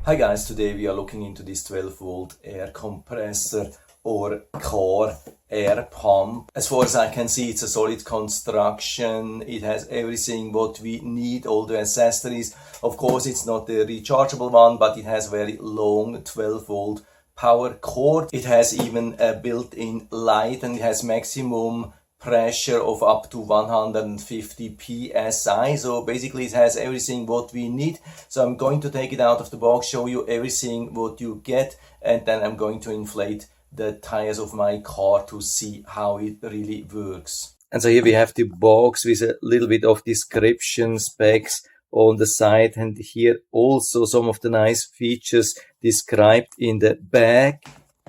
Hi guys, today we are looking into this 12 volt air compressor or car air pump. As far as I can see, it's a solid construction. It has everything what we need, all the accessories. Of course, it's not the rechargeable one, but it has very long 12 volt power cord. It has even a built-in light and it has maximum pressure of up to 150 psi. So basically it has everything what we need. So I'm going to take it out of the box, show you everything what you get, and then I'm going to inflate the tires of my car to see how it really works. And so here we have the box with a little bit of description specs on the side, and here also some of the nice features described in the back.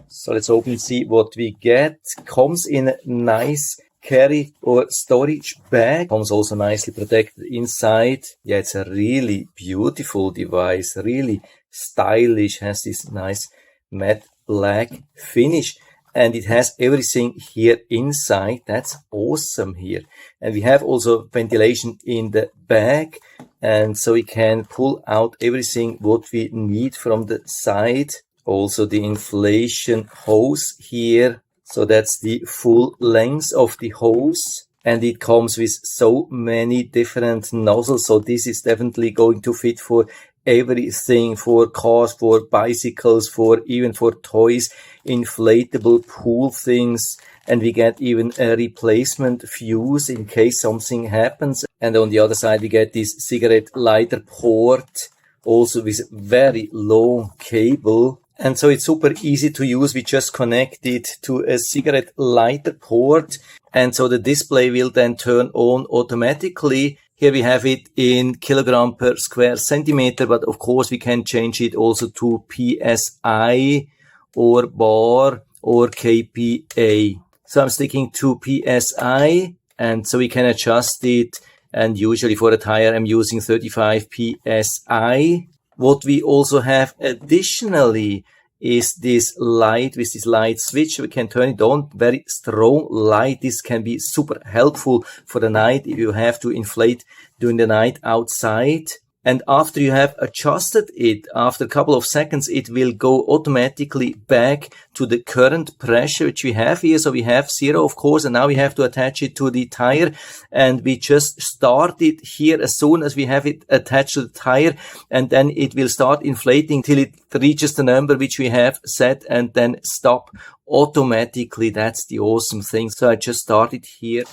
So let's open and see what we get. Comes in a nice carry or storage bag. Comes also nicely protected inside. Yeah, it's a really beautiful device, really stylish, has this nice matte black finish, and it has everything here inside. That's awesome here. And we have also ventilation in the bag, and so we can pull out everything what we need from the side. Also the inflation hose here. So that's the full length of the hose, and it comes with so many different nozzles. So this is definitely going to fit for everything, for cars, for bicycles, for even for toys, inflatable pool things. And we get even a replacement fuse in case something happens. And on the other side, we get this cigarette lighter port, also with very long cable. And so it's super easy to use. We just connect it to a cigarette lighter port. And so the display will then turn on automatically. Here we have it in kilogram per square centimeter, but of course we can change it also to PSI or bar or kPa. So I'm sticking to PSI, and so we can adjust it. And usually for a tire, I'm using 35 PSI. What we also have additionally is this light with this light switch. We can turn it on, very strong light. This can be super helpful for the night if you have to inflate during the night outside. And after you have adjusted it, after a couple of seconds, it will go automatically back to the current pressure which we have here. So we have 0, of course, and now we have to attach it to the tire. And we just start it here as soon as we have it attached to the tire. And then it will start inflating till it reaches the number which we have set, and then stop automatically. That's the awesome thing. So I just started here.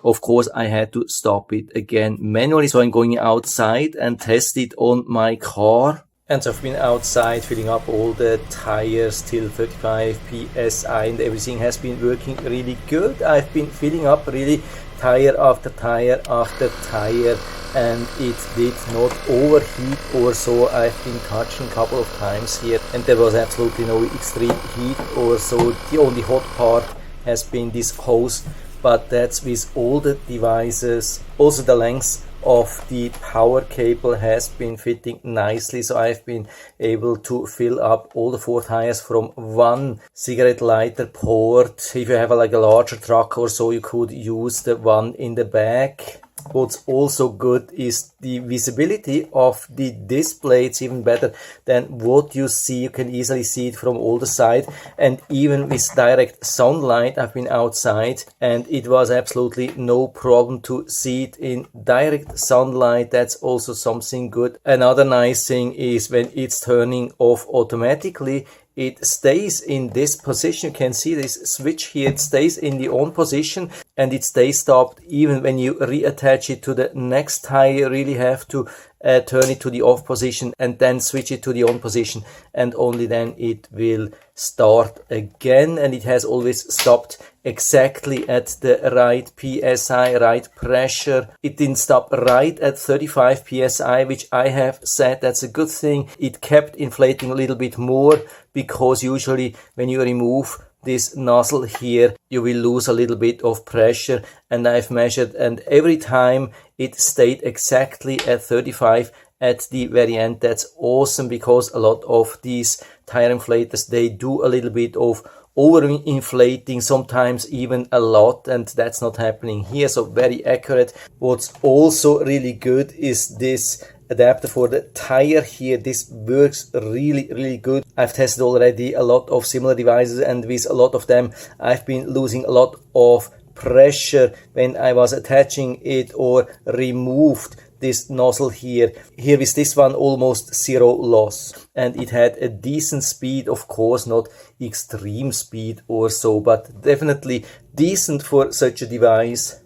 Of course, I had to stop it again manually. So I'm going outside and test it on my car. And so I've been outside filling up all the tires till 35 PSI, and everything has been working really good. I've been filling up really tire after tire after tire, and it did not overheat or so. I've been touching a couple of times here, and there was absolutely no extreme heat or so. The only hot part has been this hose, but that's with all the devices. Also the length of the power cable has been fitting nicely, so I've been able to fill up all the 4 tires from one cigarette lighter port. If you have like a larger truck or so, you could use the one in the back. What's also good is the visibility of the display. It's even better than what you see. You can easily see it from all the sides, and even with direct sunlight. I've been outside and it was absolutely no problem to see it in direct sunlight. That's also something good. Another nice thing is when it's turning off automatically, it stays in this position. You can see this switch here. It stays in the on position, and it stays stopped even when you reattach it to the next tire. You really have to turn it to the off position and then switch it to the on position, and only then it will start again. And it has always stopped exactly at the right PSI, right pressure. It didn't stop right at 35 PSI, which I have set. That's a good thing. It kept inflating a little bit more, because usually when you remove this nozzle here, you will lose a little bit of pressure. And I've measured, and every time it stayed exactly at 35 at the very end. That's awesome, because a lot of these tire inflators, they do a little bit of over-inflating, sometimes even a lot, and that's not happening here. So very accurate. What's also really good is this adapter for the tire here. This works really good. I've tested already a lot of similar devices, and with a lot of them I've been losing a lot of pressure when I was attaching it or removed this nozzle here. Here with this one, almost zero loss, and it had a decent speed, of course not extreme speed or so, but definitely decent for such a device,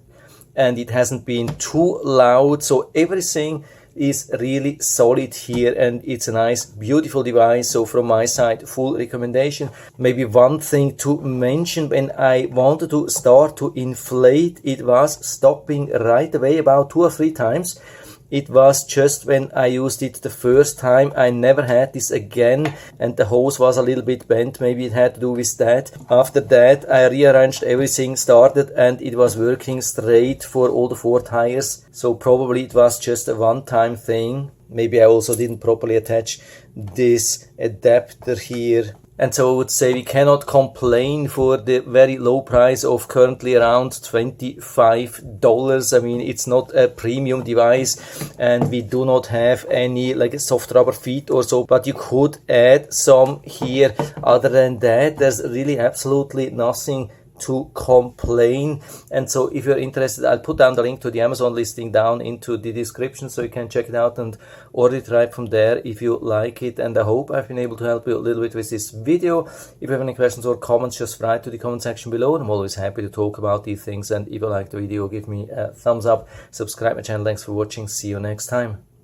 and it hasn't been too loud, so everything is really solid here, and it's a nice beautiful device. So from my side, full recommendation. Maybe one thing to mention: when I wanted to start to inflate, it was stopping right away about 2 or 3 times. It was just when I used it the first time. I never had this again, and the hose was a little bit bent. Maybe it had to do with that. After that, I rearranged everything, started, and it was working straight for all the 4 tires. So probably it was just a one-time thing. Maybe I also didn't properly attach this adapter here. And so I would say we cannot complain for the very low price of currently around $25. I mean, it's not a premium device, and we do not have any like a soft rubber feet or so, but you could add some here. Other than that, there's really absolutely nothing to complain. And so if you're interested, I'll put down the link to the Amazon listing down into the description, so you can check it out and order it right from there if you like it. And I hope I've been able to help you a little bit with this video. If you have any questions or comments, just write to the comment section below, and I'm always happy to talk about these things. And if you like the video, give me a thumbs up, subscribe my channel. Thanks for watching. See you next time.